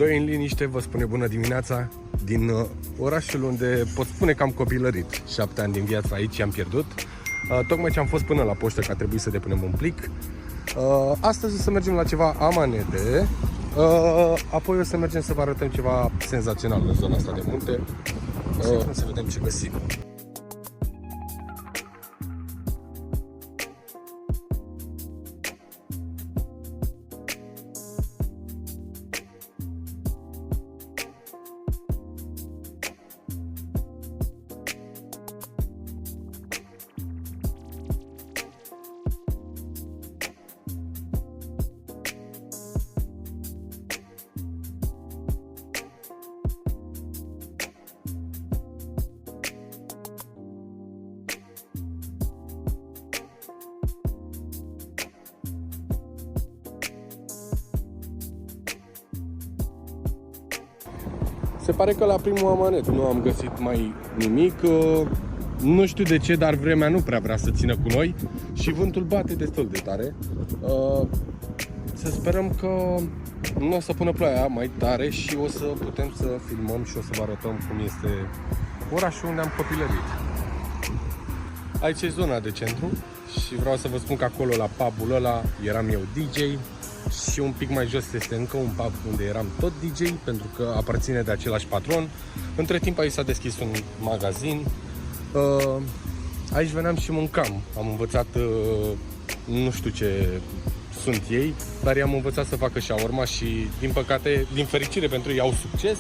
Doi în liniște vă spune bună dimineața din orașul unde pot spune că am copilărit. 7 ani din viața aici am pierdut. Tocmai ce am fost până la poștă că a trebuit să depunem un plic. Astăzi o să mergem la ceva amanete. Apoi o să mergem să vă arătăm ceva senzațional în zona asta de munte. Să vedem ce găsim. Se pare că la primul amanet nu am găsit mai nimic. Nu știu de ce, dar vremea nu prea vrea să țină cu noi și vântul bate destul de tare. Să sperăm că nu o să pună ploaia mai tare și o să putem să filmăm și o să vă arătăm cum este orașul unde am copilărit. Aici e zona de centru și vreau să vă spun că acolo la pub-ul ăla eram eu DJ. Și un pic mai jos este încă un pub unde eram tot DJ, pentru că aparține de același patron. Între timp aici s-a deschis un magazin. Aici veneam și mâncam. Am învățat, nu știu ce sunt ei, dar i-am învățat să facă shawarma și, din păcate, din fericire pentru ei, au succes.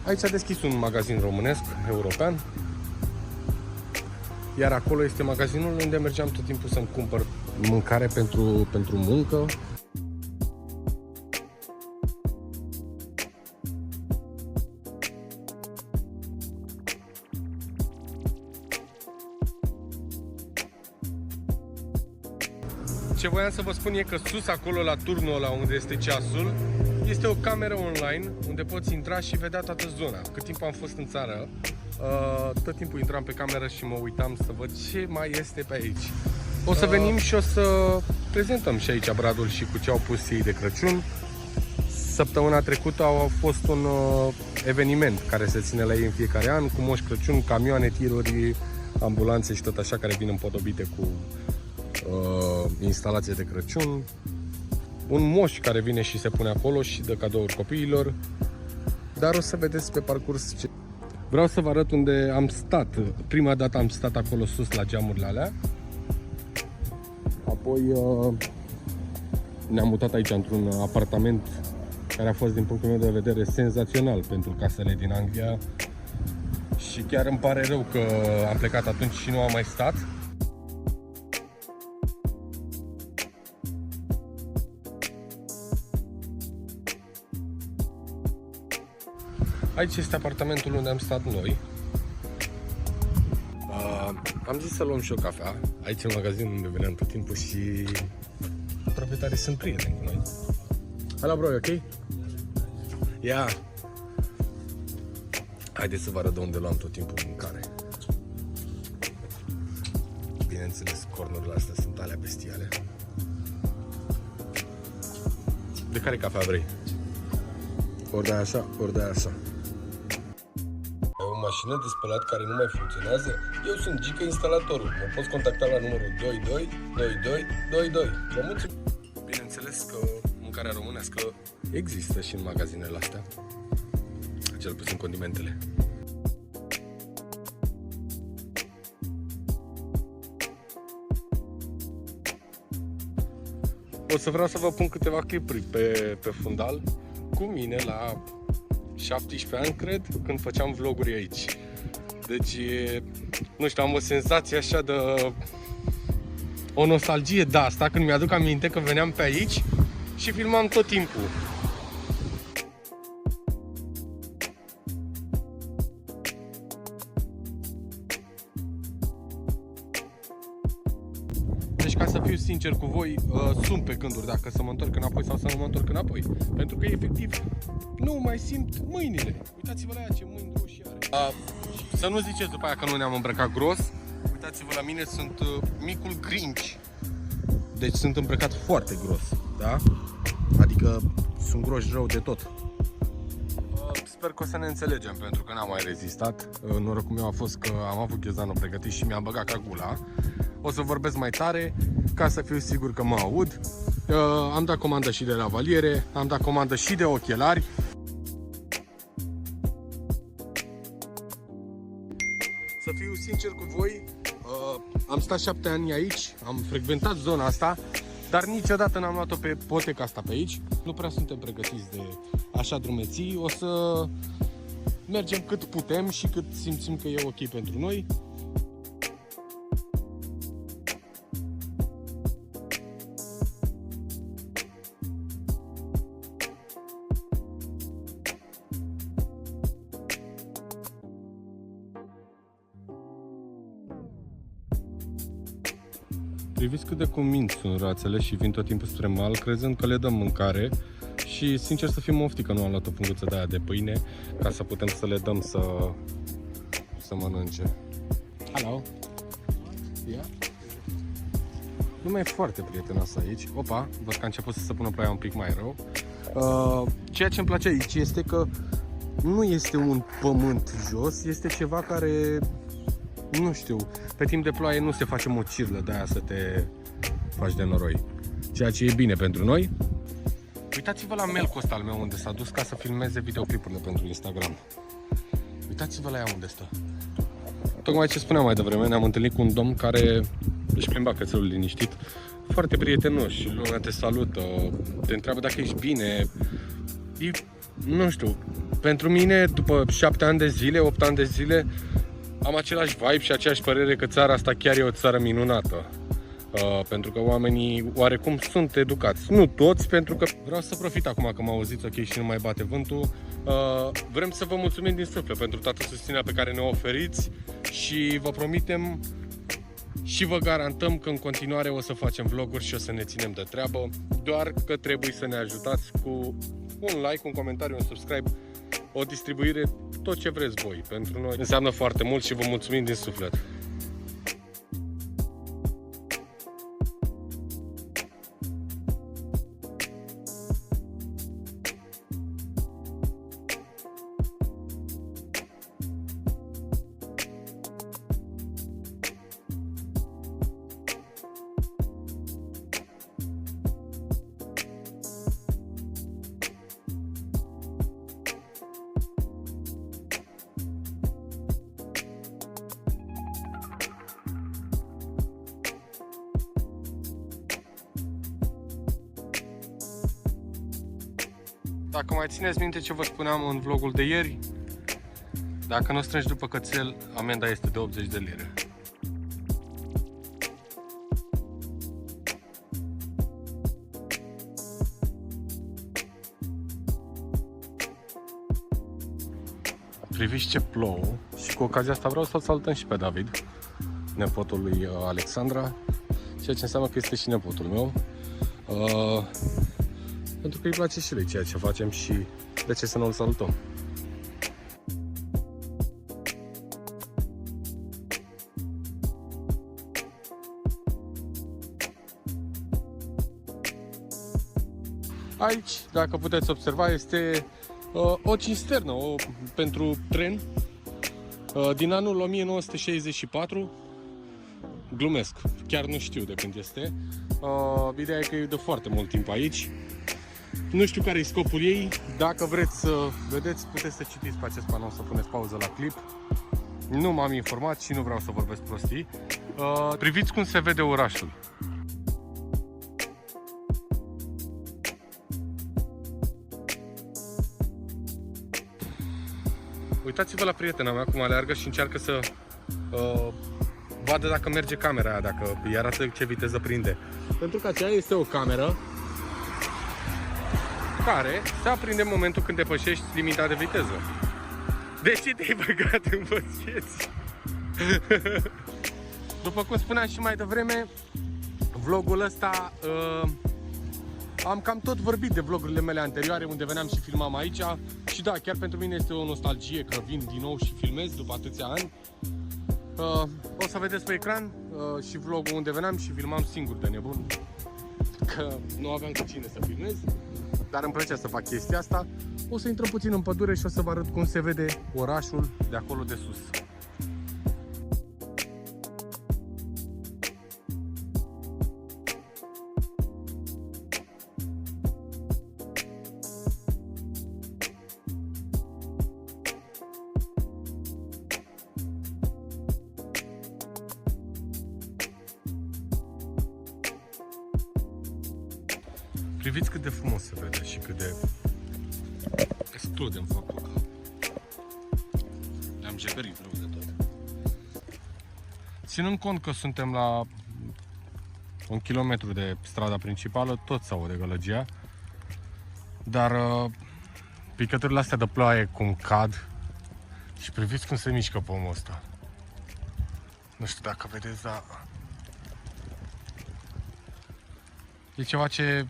Aici s-a deschis un magazin românesc, european. Iar acolo este magazinul unde mergeam tot timpul să-mi cumpăr mâncare pentru muncă. Ce voiam să vă spun e că sus acolo la turnul ăla unde este ceasul este o cameră online unde poți intra și vedea toată zona. Cât timp am fost în țară, tot timpul intram pe cameră și mă uitam să văd ce mai este pe aici. O să venim și o să prezentăm și aici Bradul și cu ce au pus ei de Crăciun. Săptămâna trecută a fost un eveniment care se ține la ei în fiecare an, cu Moș Crăciun, camioane, tiruri, ambulanțe și tot așa, care vin împodobite cu instalație de Crăciun. Un moș care vine și se pune acolo și dă cadouri copiilor. Dar o să vedeți pe parcurs ce... Vreau să vă arăt unde am stat. Prima dată am stat acolo sus la geamurile alea. Apoi ne-am mutat aici într-un apartament care a fost, din punctul meu de vedere, senzațional pentru casele din Anglia. Și chiar îmi pare rău că am plecat atunci și nu am mai stat. Aici este apartamentul unde am stat noi. Am zis să luăm și o cafea aici în magazin unde veneam tot timpul și proprietarii sunt prieteni cu noi. Hello bro, ok? Yeah. Haideți să vă arăt de unde luam tot timpul mâncare. Bineînțeles, cornurile astea sunt alea bestiale. De care cafea vrei? Ori de așa, ori de așa. Mașină de spălat care nu mai funcționează? Eu sunt Gica instalatorul. Mă poți contacta la numărul 22 22 22. Vă mulțumesc! Bineînțeles că mâncarea românească există și în magazinele astea. Cel puțin condimentele. O să vreau să vă pun câteva clipuri pe fundal cu mine la 17 ani, cred, când făceam vloguri aici. Deci, nu știu, am o senzație așa de... o nostalgie de asta, când mi-aduc aminte că veneam pe aici și filmam tot timpul. Deci, ca să fiu sincer cu voi, sunt pe gânduri dacă să mă întorc înapoi sau să nu mă întorc înapoi. Pentru că, efectiv, nu mai simt mâinile. Uitați-vă la ea ce mâini roșii are. Să nu ziceți după aia că nu ne-am îmbrăcat gros. Uitați-vă la mine, sunt micul Grinch. Deci sunt îmbrăcat foarte gros. Da? Adică sunt groși rău de tot. Sper că o să ne înțelegem, pentru că n-am mai rezistat. Norocul meu a fost că am avut ghiozdanul pregătit și mi-am băgat ca gula. O să vorbesc mai tare ca să fiu sigur că mă aud. Am dat comandă și de lavaliere, am dat comandă și de ochelari. Să fiu sincer cu voi, am stat 7 ani aici, am frecventat zona asta, dar niciodată n-am luat-o pe poteca asta pe aici. Nu prea suntem pregătiți de așa drumeții. O să mergem cât putem și cât simțim că e ok pentru noi. Priviți cât de cuminți sunt rațele și vin tot timpul spre mal, crezând că le dăm mâncare. Și sincer să fim mofti că nu am luat o punguță de aia de pâine, ca să putem să le dăm să mănânce. Hello! Yeah. Lumea e foarte prietenoasă aici. Opa, văd că a început să se pună ploaia un pic mai rău. Ceea ce îmi place aici este că nu este un pământ jos, este ceva care, nu știu, pe timp de ploaie nu se face mocirlă de aia să te faci de noroi. Ceea ce e bine pentru noi. Uitați-vă la melcul ăsta al meu unde s-a dus ca să filmeze videoclipurile pentru Instagram. Uitați-vă la ea unde stă. Tocmai ce spuneam mai devreme, ne-am întâlnit cu un domn care își plimba cățelul liniștit. Foarte prietenos și lumea te salută, te întreabă dacă ești bine. E, nu știu, pentru mine, după 7 ani de zile, 8 ani de zile, am același vibe și aceeași părere că țara asta chiar e o țară minunată. Pentru că oamenii oarecum sunt educați. Nu toți, pentru că vreau să profit acum că mă auziți ok și nu mai bate vântul. Vrem să vă mulțumim din suflet pentru toată susținerea pe care ne oferiți și vă promitem și vă garantăm că în continuare o să facem vloguri și o să ne ținem de treabă. Doar că trebuie să ne ajutați cu un like, un comentariu, un subscribe, o distribuire, tot ce vreți voi. Pentru noi înseamnă foarte mult și vă mulțumim din suflet. Dacă mai țineți minte ce vă spuneam în vlogul de ieri, dacă nu strângi după cățel, amenda este de 80 de lire. Priviți ce plouă și cu ocazia asta vreau să-l salutăm și pe David, nepotul lui Alexandra, ceea ce înseamnă că este și nepotul meu. Pentru că îi place și lui ceea ce facem și de ce să nu-l salutăm. Aici, dacă puteți observa, este o cisternă pentru tren din anul 1964. Glumesc, chiar nu știu de când este. Ideea e că e de foarte mult timp aici. Nu știu care e scopul ei. Dacă vreți să vedeți, puteți să citiți pe acest panou, să puneți pauză la clip. Nu m-am informat și nu vreau să vorbesc prostii. Priviți cum se vede orașul. Uitați-vă la prietena mea cum aleargă și încearcă să vadă dacă merge camera aia, dacă îi arată ce viteză prinde. Pentru că aceea este o cameră care se aprinde în momentul când depășești limita de viteză. De ce te-ai băgat în băsieți? După cum spuneam și mai devreme, vlogul ăsta am cam tot vorbit de vlogurile mele anterioare unde veneam și filmam aici. Și da, chiar pentru mine este o nostalgie că vin din nou și filmez după atâția ani. O să vedeți pe ecran și vlogul unde veneam și filmam singur de nebun. că nu aveam cu cine să filmez, dar îmi plăcea să fac chestia asta. O să intrăm puțin în pădure și o să vă arăt cum se vede orașul de acolo de sus. Priviți cât de frumos se vede și cât de excludem faptul că le-am jeperit rău de tot. Ținând cont că suntem la 1 kilometru de strada principală, tot se aude gălăgia, dar picăturile astea de ploaie cum cad și priviți cum se mișcă pomul ăsta. Nu știu dacă vedeți, dar e ceva ce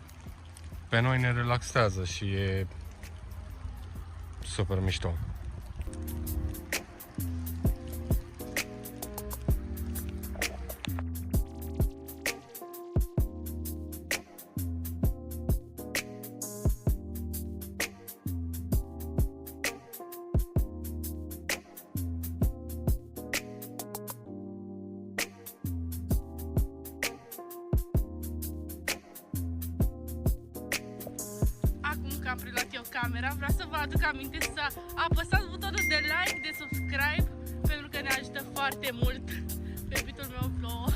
pe noi ne relaxează și e super mișto. Că am preluat eu camera, vreau să vă aduc aminte să apăsați butonul de like, de subscribe, pentru că ne ajută foarte mult. Pe bitul meu plouă.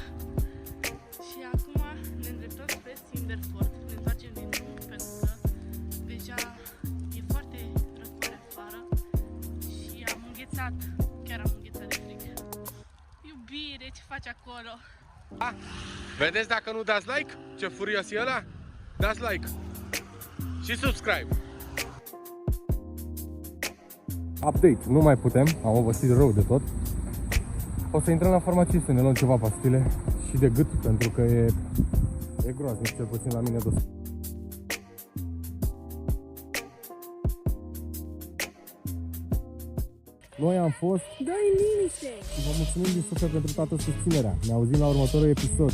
Și acum ne îndreptăm spre Cinderford. Ne întoarcem din drum pentru că deja e foarte răcoare afară și am înghețat, chiar am înghețat de frig. Iubire, ce faci acolo? Vedeți dacă nu dați like? Ce furios e ăla? Dați like! Și subscribe! Update, nu mai putem, am obosit rău de tot. O să intrăm la farmacie să ne luăm ceva pastile și de gât, pentru că e groaznic, cel puțin la mine dos. Noi am fost Dă-i liniște! și vă mulțumim din suflet pentru toată susținerea. Ne auzim la următorul episod.